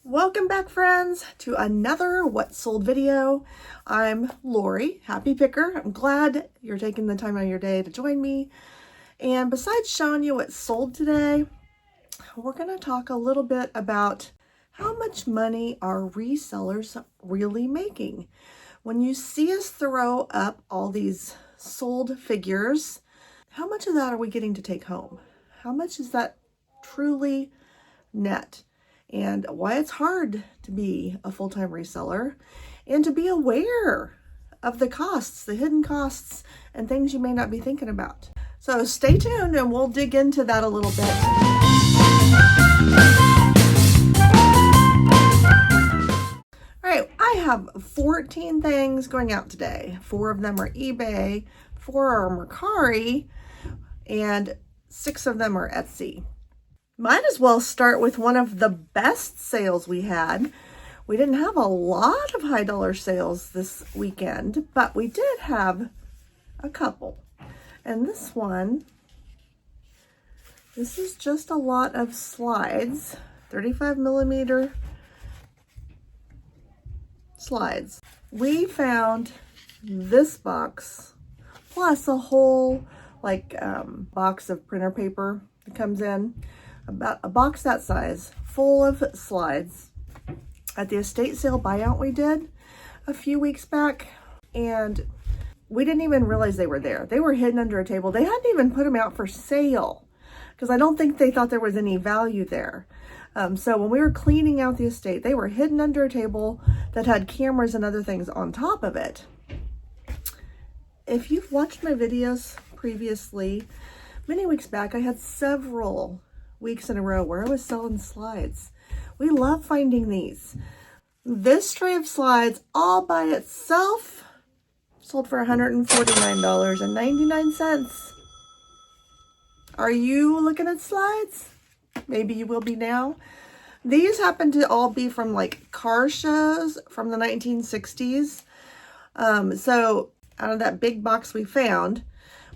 Welcome back, friends, to another What Sold video. I'm Lori, Happy Picker. I'm glad you're taking the time out of your day to join me. And besides showing you what sold today, we're going to talk a little bit about how much money are resellers really making. When you see us throw up all these sold figures, how much of that are we getting to take home? How much is that truly net? And why it's hard to be a full-time reseller and to be aware of the costs, the hidden costs, and things you may not be thinking about. So stay tuned and we'll dig into that a little bit. All right, I have 14 things going out today. 4 of them are eBay, 4 are Mercari, and 6 of them are Etsy. Might as well start with one of the best sales we had. We didn't have a lot of high dollar sales this weekend, but we did have a couple. And this is just a lot of slides, 35 millimeter slides. We found this box plus a whole box of printer paper that comes in. About a box that size full of slides at the estate sale buyout we did a few weeks back, and we didn't even realize they were there. They were hidden under a table. They hadn't even put them out for sale because I don't think they thought there was any value there. So when we were cleaning out the estate, they were hidden under a table that had cameras and other things on top of it. If you've watched my videos previously, many weeks back, I had several weeks in a row where I was selling slides. We love finding these. This tray of slides all by itself sold for $149.99. Are you looking at slides? Maybe you will be now. These happen to all be from like car shows from the 1960s. So out of that big box we found,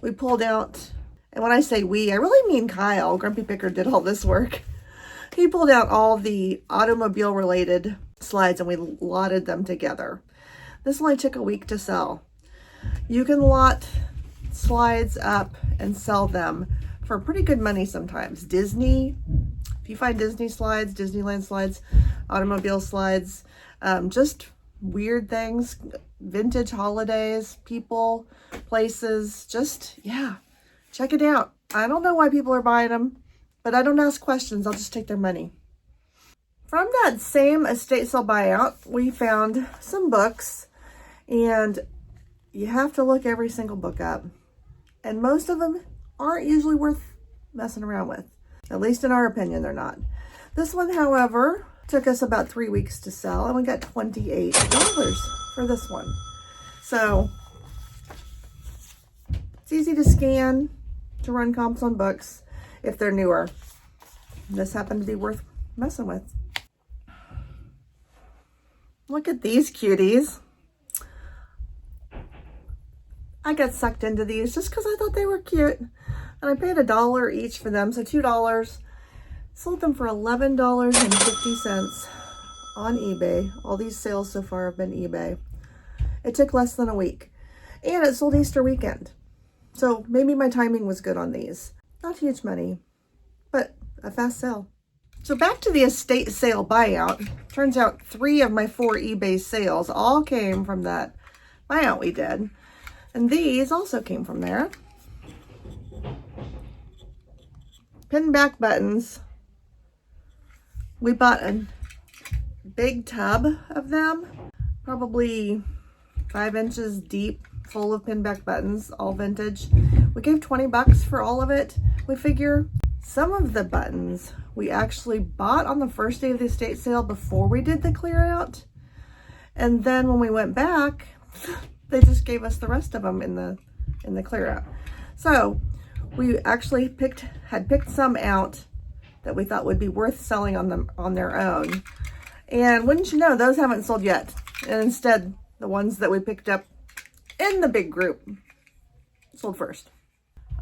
we pulled out. And when I say we, I really mean Kyle. Grumpy Picker did all this work. He pulled out all the automobile-related slides and we lotted them together. This only took a week to sell. You can lot slides up and sell them for pretty good money sometimes. Disney, if you find Disney slides, Disneyland slides, automobile slides, just weird things, vintage holidays, people, places, yeah. Check it out. I don't know why people are buying them, but I don't ask questions. I'll just take their money. From that same estate sale buyout, we found some books, and you have to look every single book up. And most of them aren't usually worth messing around with. At least in our opinion, they're not. This one, however, took us about 3 weeks to sell, and we got $28 for this one. So it's easy to scan, to run comps on books if they're newer. This happened to be worth messing with. Look at these cuties. I got sucked into these just because I thought they were cute. And I paid $1 each for them, so $2. Sold them for $11.50 on eBay. All these sales so far have been eBay. It took less than a week. And it sold Easter weekend. So maybe my timing was good on these. Not huge money, but a fast sale. So back to the estate sale buyout. Turns out 3 of my 4 eBay sales all came from that buyout we did. And these also came from there. Pin back buttons. We bought a big tub of them, probably 5 inches deep, full of pin back buttons, all vintage. We gave $20 for all of it. We figure some of the buttons we actually bought on the first day of the estate sale before we did the clear out. And then when we went back, they just gave us the rest of them in the clear out. So we actually had picked some out that we thought would be worth selling on their own. And wouldn't you know, those haven't sold yet. And instead, the ones that we picked up in the big group sold first.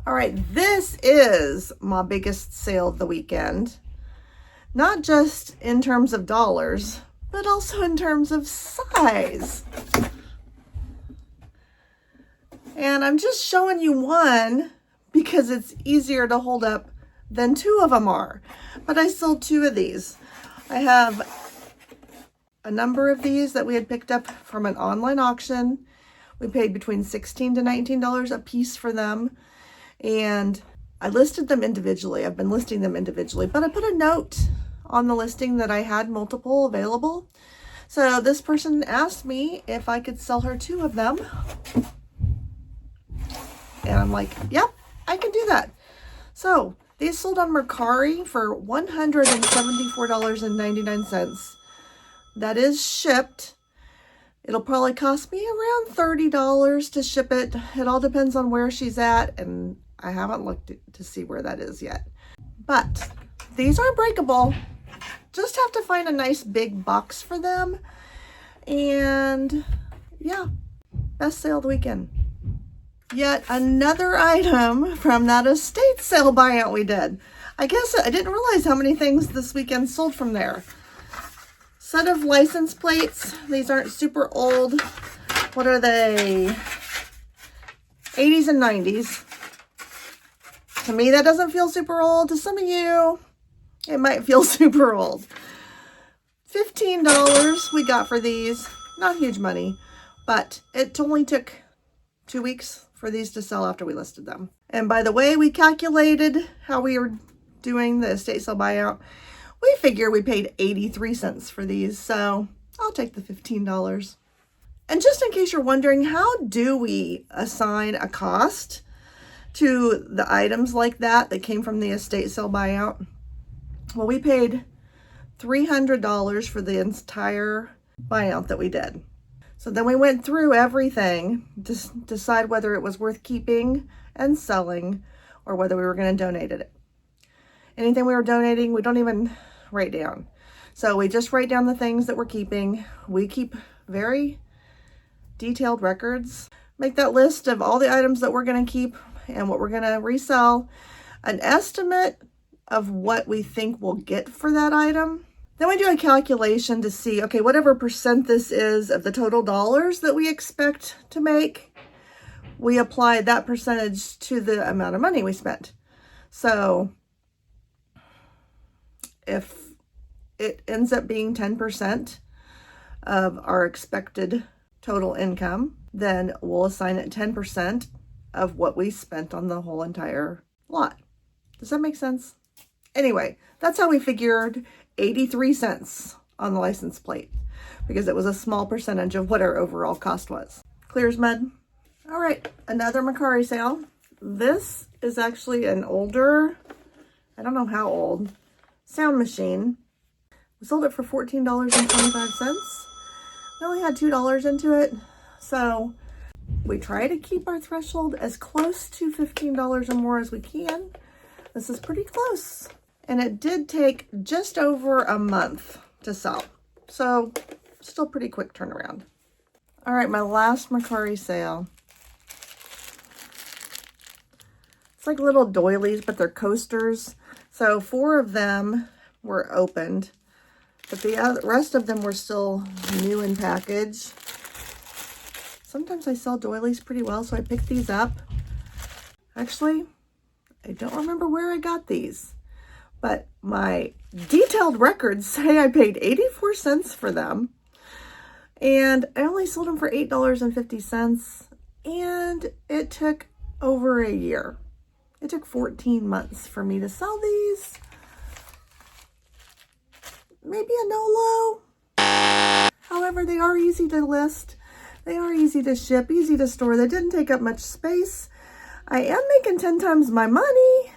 All right, this is my biggest sale of the weekend. not just in terms of dollars, but also in terms of size. And I'm just showing you one because it's easier to hold up than two of them are. But I sold two of these. I have a number of these that we had picked up from an online auction. We paid between $16 to $19 a piece for them. And I listed them individually. I've been listing them individually, but I put a note on the listing that I had multiple available. So this person asked me if I could sell her two of them. And I'm like, yep, I can do that. So these sold on Mercari for $174.99. That is shipped. It'll probably cost me around $30 to ship it. It all depends on where she's at, and I haven't looked to see where that is yet. But these are breakable. Just have to find a nice big box for them. And yeah, best sale of the weekend. Yet another item from that estate sale buyout we did. I guess I didn't realize how many things this weekend sold from there. Set of license plates. These aren't super old. What are they? 80s and 90s. To me, that doesn't feel super old. To some of you, it might feel super old. $15 we got for these. Not huge money, but it only took 2 weeks for these to sell after we listed them. And by the way, we calculated how we were doing the estate sale buyout. We figure we paid 83 cents for these, so I'll take the $15. And just in case you're wondering, how do we assign a cost to the items like that came from the estate sale buyout? Well, we paid $300 for the entire buyout that we did. So then we went through everything to decide whether it was worth keeping and selling or whether we were going to donate it. Anything we were donating, we don't even write down. So we just write down the things that we're keeping. We keep very detailed records. Make that list of all the items that we're going to keep and what we're going to resell. An estimate of what we think we'll get for that item. Then we do a calculation to see, okay, whatever percent this is of the total dollars that we expect to make, we apply that percentage to the amount of money we spent. So if it ends up being 10% of our expected total income, then we'll assign it 10% of what we spent on the whole entire lot. Does that make sense? Anyway, that's how we figured 83 cents on the license plate, because it was a small percentage of what our overall cost was. Clear as mud. All right, another Mercari sale. This is actually an older, I don't know how old, sound machine. We sold it for $14.25. We only had $2 into it, so we try to keep our threshold as close to $15 or more as we can. This is pretty close. And it did take just over a month to sell. So still pretty quick turnaround. All right, my last Mercari sale. It's like little doilies, but they're coasters. So 4 of them were opened, but the rest of them were still new in package. Sometimes I sell doilies pretty well, so I picked these up. Actually, I don't remember where I got these, but my detailed records say I paid 84 cents for them, and I only sold them for $8.50, and it took over a year. It took 14 months for me to sell these. Maybe a no-low. However, they are easy to list. They are easy to ship, easy to store. They didn't take up much space. I am making 10 times my money.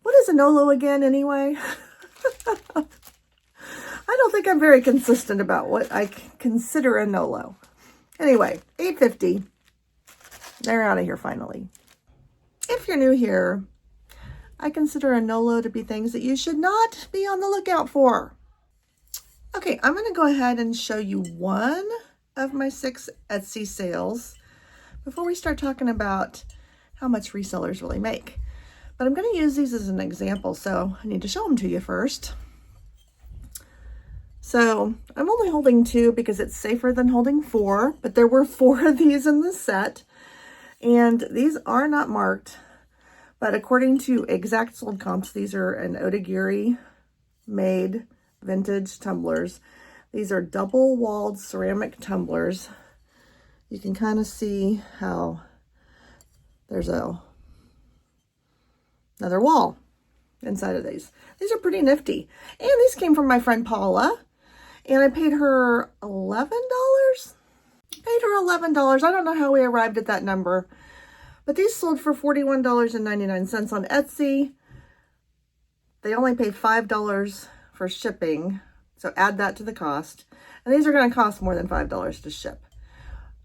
What is a no-low again anyway? I don't think I'm very consistent about what I consider a no-low. Anyway, $8.50. They're out of here finally. If you're new here, I consider a no-low to be things that you should not be on the lookout for. Okay, I'm going to go ahead and show you one of my 6 Etsy sales before we start talking about how much resellers really make. But I'm going to use these as an example, so I need to show them to you first. So I'm only holding 2 because it's safer than holding 4, but there were 4 of these in the set, and these are not marked, but according to exact sold comps, these are an Otagiri made vintage tumblers. These are double-walled ceramic tumblers. You can kind of see how there's another wall inside of these. These are pretty nifty. And these came from my friend Paula. And I paid her $11? Paid her $11. I don't know how we arrived at that number. But these sold for $41.99 on Etsy. They only pay $5 for shipping. So add that to the cost. And these are going to cost more than $5 to ship.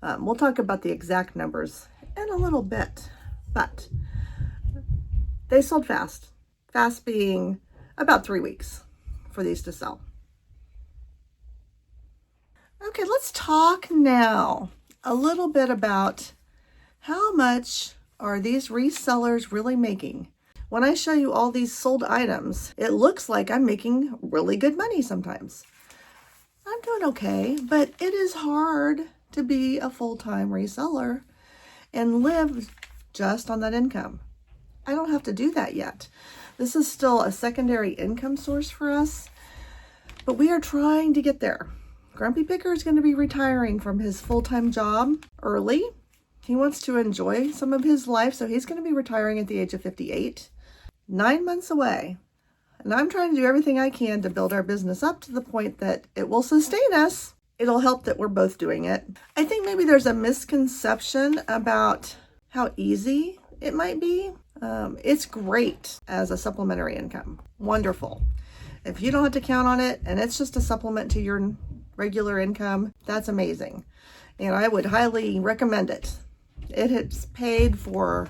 We'll talk about the exact numbers in a little bit. But they sold fast. Fast being about 3 weeks for these to sell. Okay, let's talk now a little bit about how much are these resellers really making. When I show you all these sold items, it looks like I'm making really good money sometimes. I'm doing okay, but it is hard to be a full-time reseller and live just on that income. I don't have to do that yet. This is still a secondary income source for us, but we are trying to get there. Grumpy Picker is going to be retiring from his full-time job early. He wants to enjoy some of his life, so he's going to be retiring at the age of 58. 9 months away. And I'm trying to do everything I can to build our business up to the point that it will sustain us. It'll help that we're both doing it. I think maybe there's a misconception about how easy it might be. It's great as a supplementary income. Wonderful. If you don't have to count on it and it's just a supplement to your regular income, that's amazing. And I would highly recommend it. It has paid for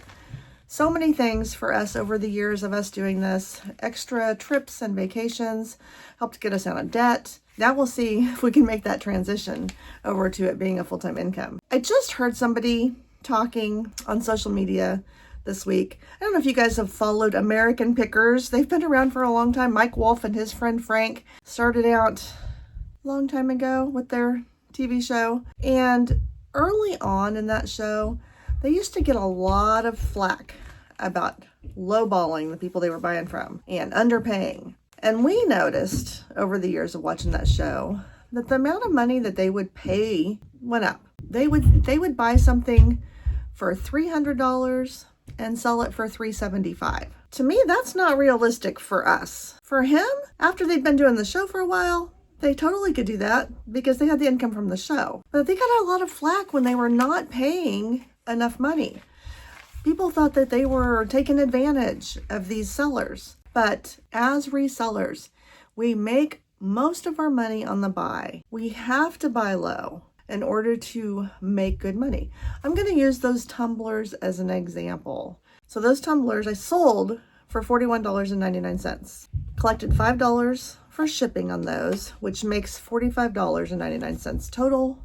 so many things for us over the years of us doing this. Extra trips and vacations, helped get us out of debt. Now we'll see if we can make that transition over to it being a full-time income. I just heard somebody talking on social media this week. I don't know if you guys have followed American Pickers. They've been around for a long time. Mike Wolf and his friend Frank started out a long time ago with their TV show. And early on in that show, they used to get a lot of flack about lowballing the people they were buying from and underpaying. And we noticed over the years of watching that show that the amount of money that they would pay went up. They would buy something for $300 and sell it for $375. To me, that's not realistic for us. For him, after they'd been doing the show for a while, they totally could do that because they had the income from the show. But they got a lot of flack when they were not paying enough money. People thought that they were taking advantage of these sellers. But as resellers, we make most of our money on the buy. We have to buy low in order to make good money. I'm going to use those tumblers as an example. So those tumblers I sold for $41.99. Collected $5 for shipping on those, which makes $45.99 total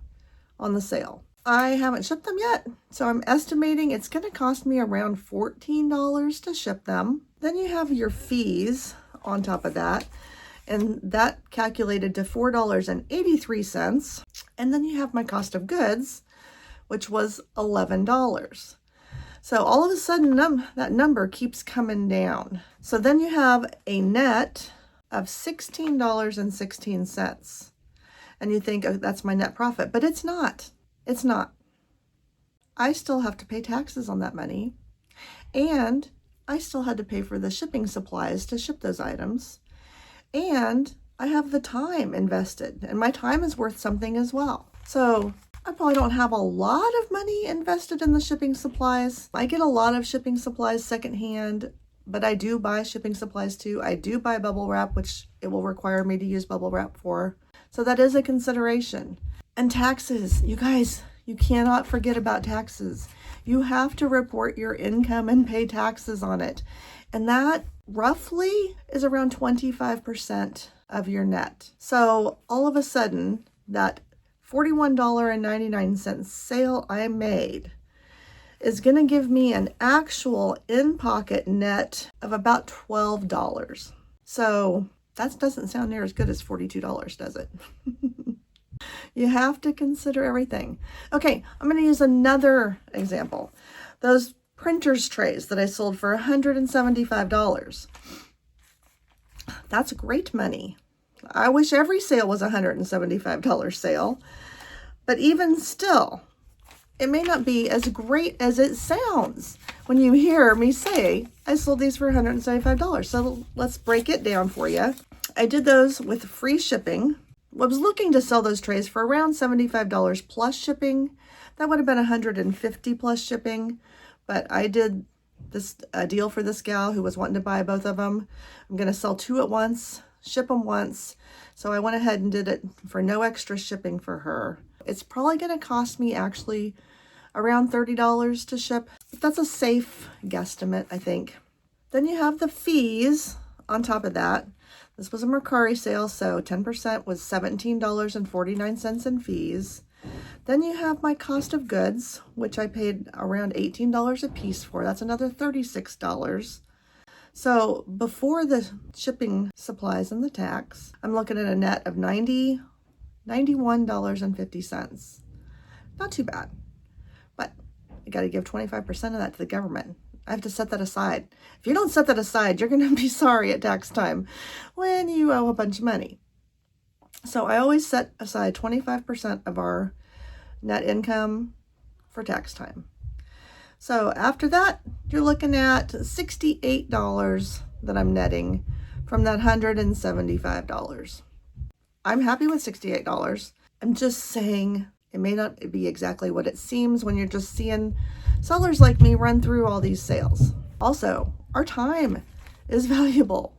on the sale. I haven't shipped them yet, so I'm estimating it's going to cost me around $14 to ship them. Then you have your fees on top of that, and that calculated to $4.83. And then you have my cost of goods, which was $11. So all of a sudden, that number keeps coming down. So then you have a net of $16.16. And you think, oh, that's my net profit, but it's not. It's not. I still have to pay taxes on that money, and I still had to pay for the shipping supplies to ship those items, and I have the time invested, and my time is worth something as well. So I probably don't have a lot of money invested in the shipping supplies. I get a lot of shipping supplies secondhand, but I do buy shipping supplies too. I do buy bubble wrap, which it will require me to use bubble wrap for. So that is a consideration. And taxes, you guys, you cannot forget about taxes. You have to report your income and pay taxes on it. And that roughly is around 25% of your net. So all of a sudden, that $41.99 sale I made is going to give me an actual in-pocket net of about $12. So that doesn't sound near as good as $42, does it? You have to consider everything. Okay, I'm going to use another example. Those printer's trays that I sold for $175. That's great money. I wish every sale was a $175 sale, but even still, it may not be as great as it sounds when you hear me say, I sold these for $175. So let's break it down for you. I did those with free shipping. I was looking to sell those trays for around $75 plus shipping. That would have been $150 plus shipping, but I did this deal for this gal who was wanting to buy both of them. I'm going to sell 2 at once, ship them once. So I went ahead and did it for no extra shipping for her. It's probably going to cost me actually around $30 to ship. But that's a safe guesstimate, I think. Then you have the fees on top of that. This was a Mercari sale, so 10% was $17.49 in fees. Then you have my cost of goods, which I paid around $18 a piece for. That's another $36. So before the shipping supplies and the tax, I'm looking at a net of $91.50. Not too bad, but you got to give 25% of that to the government. I have to set that aside. If you don't set that aside, you're going to be sorry at tax time when you owe a bunch of money. So I always set aside 25% of our net income for tax time. So after that, you're looking at $68 that I'm netting from that $175. I'm happy with $68. I'm just saying it may not be exactly what it seems when you're just seeing sellers like me run through all these sales. Also, our time is valuable.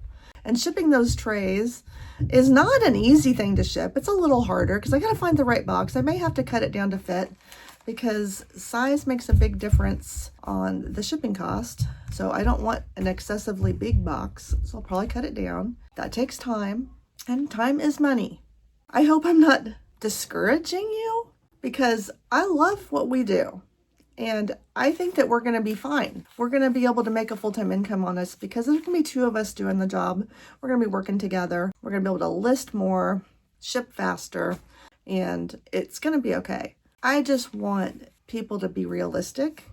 And shipping those trays is not an easy thing to ship. It's a little harder because I got to find the right box. I may have to cut it down to fit because size makes a big difference on the shipping cost. So I don't want an excessively big box. So I'll probably cut it down. That takes time, and time is money. I hope I'm not discouraging you because I love what we do. And I think that we're going to be fine. We're going to be able to make a full-time income on this because there's going to be 2 of us doing the job. We're going to be working together. We're going to be able to list more, ship faster, and it's going to be okay. I just want people to be realistic.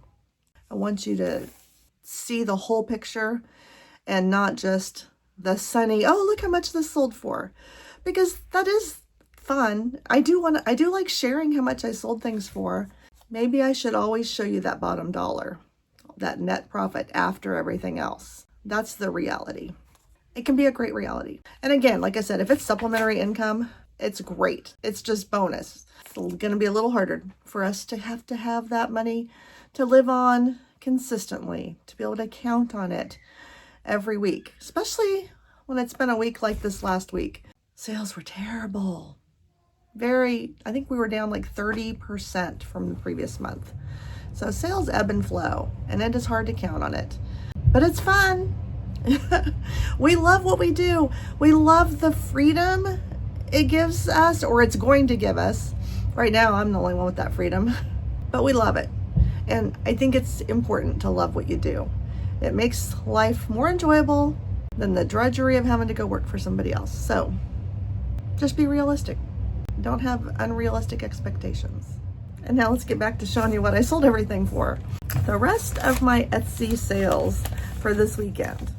I want you to see the whole picture and not just the sunny, oh, look how much this sold for. Because that is fun. I do like sharing how much I sold things for. Maybe I should always show you that bottom dollar, that net profit after everything else. That's the reality. It can be a great reality. And again, like I said, if it's supplementary income, it's great. It's just bonus. It's going to be a little harder for us to have that money to live on consistently, to be able to count on it every week, especially when it's been a week like this last week. Sales were terrible. I think we were down like 30% from the previous month. So sales ebb and flow, and it is hard to count on it. But it's fun. We love what we do. We love the freedom it gives us, or it's going to give us. Right now, I'm the only one with that freedom. But we love it. And I think it's important to love what you do. It makes life more enjoyable than the drudgery of having to go work for somebody else. So just be realistic. Don't have unrealistic expectations. And now let's get back to showing you what I sold everything for. The rest of my Etsy sales for this weekend.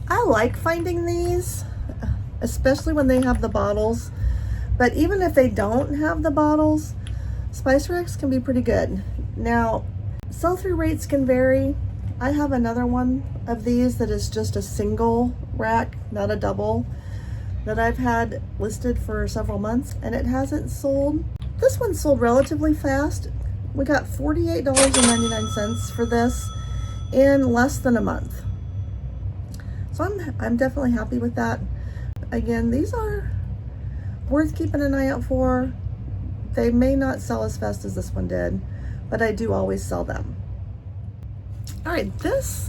I like finding these, especially when they have the bottles. But even if they don't have the bottles, spice racks can be pretty good. Now, sell-through rates can vary. I have another one of these that is just a single rack, not a double, that I've had listed for several months, and it hasn't sold. This one sold relatively fast. We got $48.99 for this in less than a month. So I'm definitely happy with that. Again, these are worth keeping an eye out for. They may not sell as fast as this one did, but I do always sell them. All right, this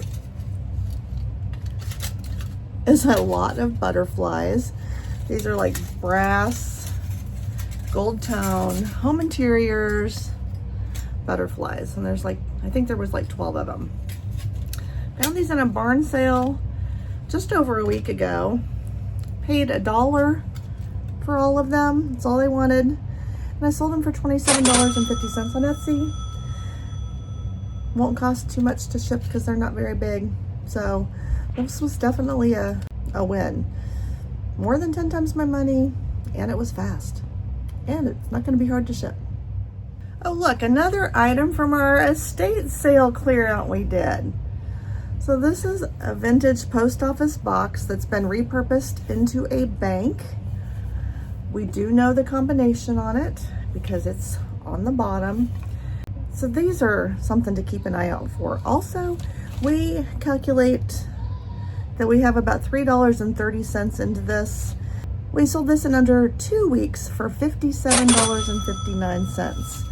is a lot of butterflies. These are like brass, gold tone, home interiors, butterflies. And there's like, I think there was like 12 of them. Found these in a barn sale just over a week ago. Paid $1 for all of them. That's all I wanted. And I sold them for $27.50 on Etsy. Won't cost too much to ship because they're not very big. So this was definitely a win. More than 10 times my money, and it was fast. And it's not going to be hard to ship. Oh look, another item from our estate sale clear out we did. So this is a vintage post office box that's been repurposed into a bank. We do know the combination on it because it's on the bottom. So these are something to keep an eye out for. Also, we calculate that we have about $3.30 into this. We sold this in under 2 weeks for $57.59.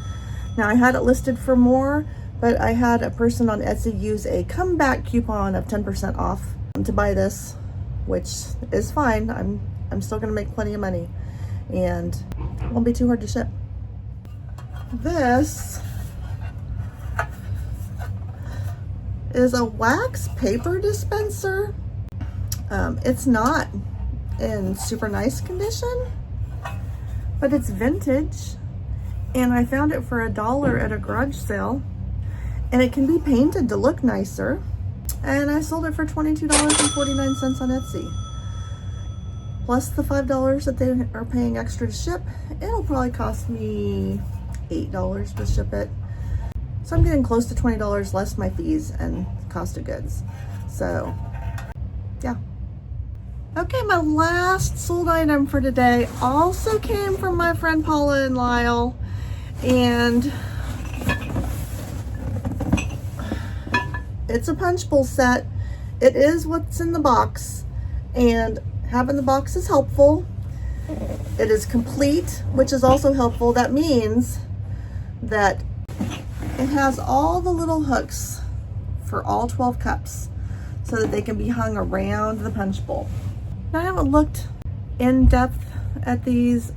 Now I had it listed for more, but I had a person on Etsy use a comeback coupon of 10% off to buy this, which is fine. I'm still gonna make plenty of money and it won't be too hard to ship. This is a wax paper dispenser. It's not in super nice condition, but it's vintage, and I found it for $1 at a garage sale, and it can be painted to look nicer, and I sold it for $22.49 on Etsy. Plus the $5 that they are paying extra to ship. It'll probably cost me $8 to ship it. So I'm getting close to $20 less my fees and cost of goods. So yeah. Okay, my last sold item for today also came from my friend Paula and Lyle, and it's a punch bowl set. It is what's in the box, and having the box is helpful. It is complete, which is also helpful. That means that it has all the little hooks for all 12 cups so that they can be hung around the punch bowl. Now, I haven't looked in depth at these,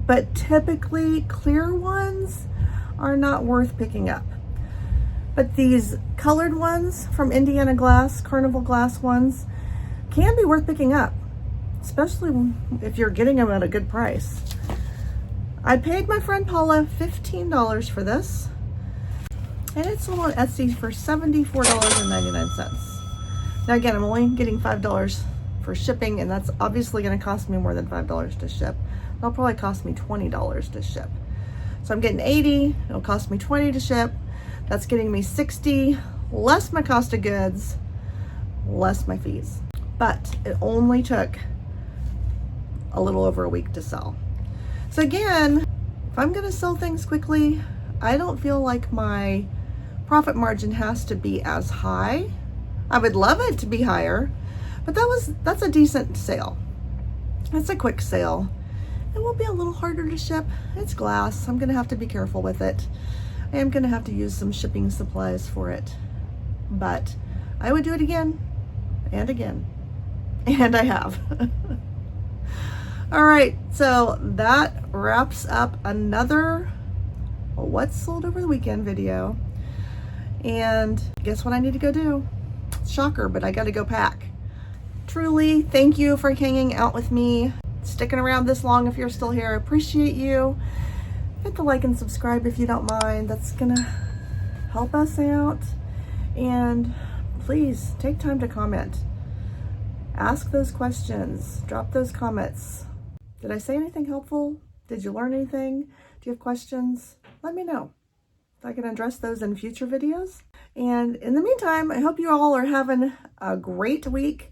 but typically clear ones are not worth picking up. But these colored ones from Indiana Glass, Carnival Glass ones, can be worth picking up, especially if you're getting them at a good price. I paid my friend Paula $15 for this, and it's sold on Etsy for $74.99. Now again, I'm only getting $5 for shipping, and that's obviously going to cost me more than $5 to ship. It'll probably cost me $20 to ship. So I'm getting $80, it'll cost me $20 to ship. That's getting me $60, less my cost of goods, less my fees. But it only took a little over a week to sell. So again, if I'm going to sell things quickly, I don't feel like my profit margin has to be as high. I would love it to be higher, but that's a decent sale. It's a quick sale. It will be a little harder to ship. It's glass. I'm going to have to be careful with it. I am going to have to use some shipping supplies for it, but I would do it again and again, and I have. All right, so that wraps up another What's Sold Over the Weekend video. And guess what I need to go do? Shocker, but I got to go pack. Truly, thank you for hanging out with me, sticking around this long if you're still here. I appreciate you. Hit the like and subscribe if you don't mind. That's gonna help us out. And please take time to comment. Ask those questions. Drop those comments. Did I say anything helpful? Did you learn anything? Do you have questions? Let me know if I can address those in future videos. And in the meantime, I hope you all are having a great week,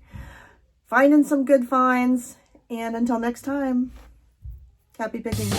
finding some good finds, and until next time, happy picking.